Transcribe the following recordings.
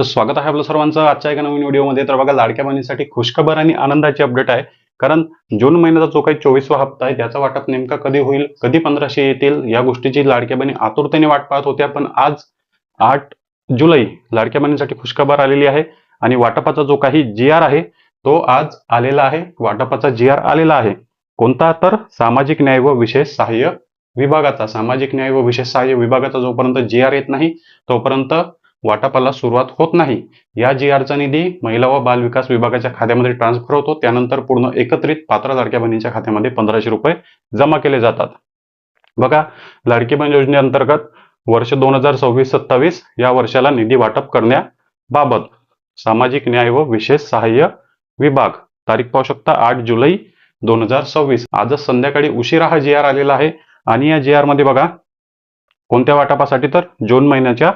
तर स्वागत आहे आपलं सर्वांचं आजच्या एका नवीन व्हिडिओमध्ये। तर बघा, लाडक्या बहिणीसाठी खुशखबर आणि आनंदाची अपडेट आहे। कारण जून महिन्याचा जो काही 24वा हप्ता आहे त्याचा वाटप नेमका कधी होईल, कधी 1500 येतील, या गोष्टीची लाडक्या बहिणी आतुरतेने वाट पाहत होत्या। पण आज 8 जुलै लाडक्या बहिणीसाठी खुशखबर आलेली आहे आणि वाटपाचा जो काही GR आहे तो आज आलेला आहे। वाटपाचा GR आलेला आहे कोणता, तर सामाजिक न्याय व विशेष सहाय्य विभागाचा। सामाजिक न्याय व विशेष सहाय्य विभागाचा जोपर्यंत GR येत नाही तोपर्यंत वाटपाला सुरुवात होत नाही। या GRचा निधी महिला व बाल विकास विभागाच्या खात्यामध्ये ट्रान्सफर होतो, त्यानंतर पूर्ण एकत्रित पात्र लाडक्या बहिणीच्या खात्यामध्ये 1500 रुपये जमा केले जातात। बघा, लाडकी बहीण योजनेअंतर्गत वर्ष 2026-27 या वर्षाला निधी वाटप करण्याबाबत सामाजिक न्याय व विशेष सहाय्य विभाग, तारीख पाहू शकता 8 जुलै 2026, आजच संध्याकाळी उशिरा हा GR आलेला आहे। आणि या GR मध्ये बघा कोणत्या वाटपासाठी, तर जून महिन्याच्या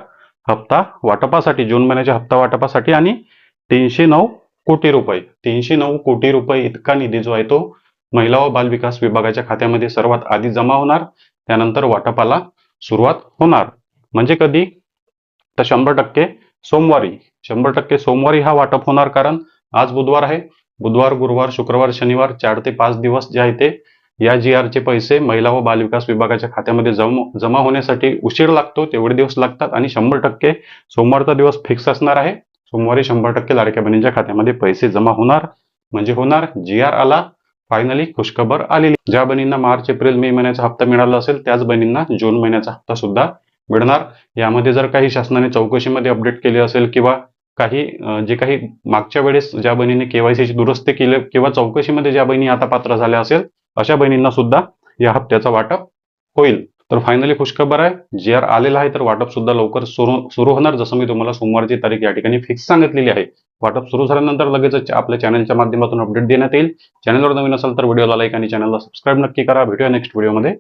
हप्ता वाटपासाठी, जून महिन्याच्या हप्ता वाटपासाठी आणि 309 कोटी रुपये 309 कोटी रुपये इतका निधी जो आहे तो महिला व बाल विकास विभागाच्या खात्यामध्ये सर्वात आधी जमा होणार, त्यानंतर वाटपाला सुरुवात होणार। म्हणजे कधी, तर 100% सोमवारी, 100% सोमवारी हा वाटप होणार। कारण आज बुधवार आहे, बुधवार, गुरुवार, शुक्रवार, शनिवार 4 ते 5 दिवस जे आहे ते या GR चे पैसे महिला व बाल विकास विभागाच्या खात्यामध्ये जमा होण्यासाठी उशीर लागतो, तेवढे दिवस लागतात। आणि 100% सोमवारचा दिवस फिक्स असणार आहे। सोमवारी 100% लाडक्या बहिणींच्या खात्यामध्ये पैसे जमा होणार, म्हणजे होणार। GR आला, फायनली खुशखबर आलेली। ज्या बहिणींना मार्च, एप्रिल, मे महिन्याचा हप्ता मिळाला असेल त्याच बहिणींना जून महिन्याचा हप्ता सुद्धा मिळणार। यामध्ये जर काही शासनाने चौकशीमध्ये अपडेट केले असेल किंवा काही जे काही मागच्या वेळेस ज्या बहिणीने KYC ची दुरुस्ती केली किंवा चौकशीमध्ये ज्या बहिणी आता पात्र झाल्या असेल अशा बहिणींना सुद्धा या हप्त्याचा वाटप होईल। तर फायनली खुशखबर आहे, GR आलेला आहे, तर वाटप सुद्धा लवकर सुरू होणार। जसं मी तुम्हाला सोमवारची तारीख या ठिकाणी फिक्स सांगितलेली आहे। वाटप सुरू झाल्यानंतर लगेचच आपल्या चॅनलच्या माध्यमातून अपडेट देण्यात येईल। चॅनलवर नवीन असाल तर व्हिडिओला लाईक आणि चॅनलला सबस्क्राईब नक्की करा। भेटूया नेक्स्ट व्हिडिओमध्ये।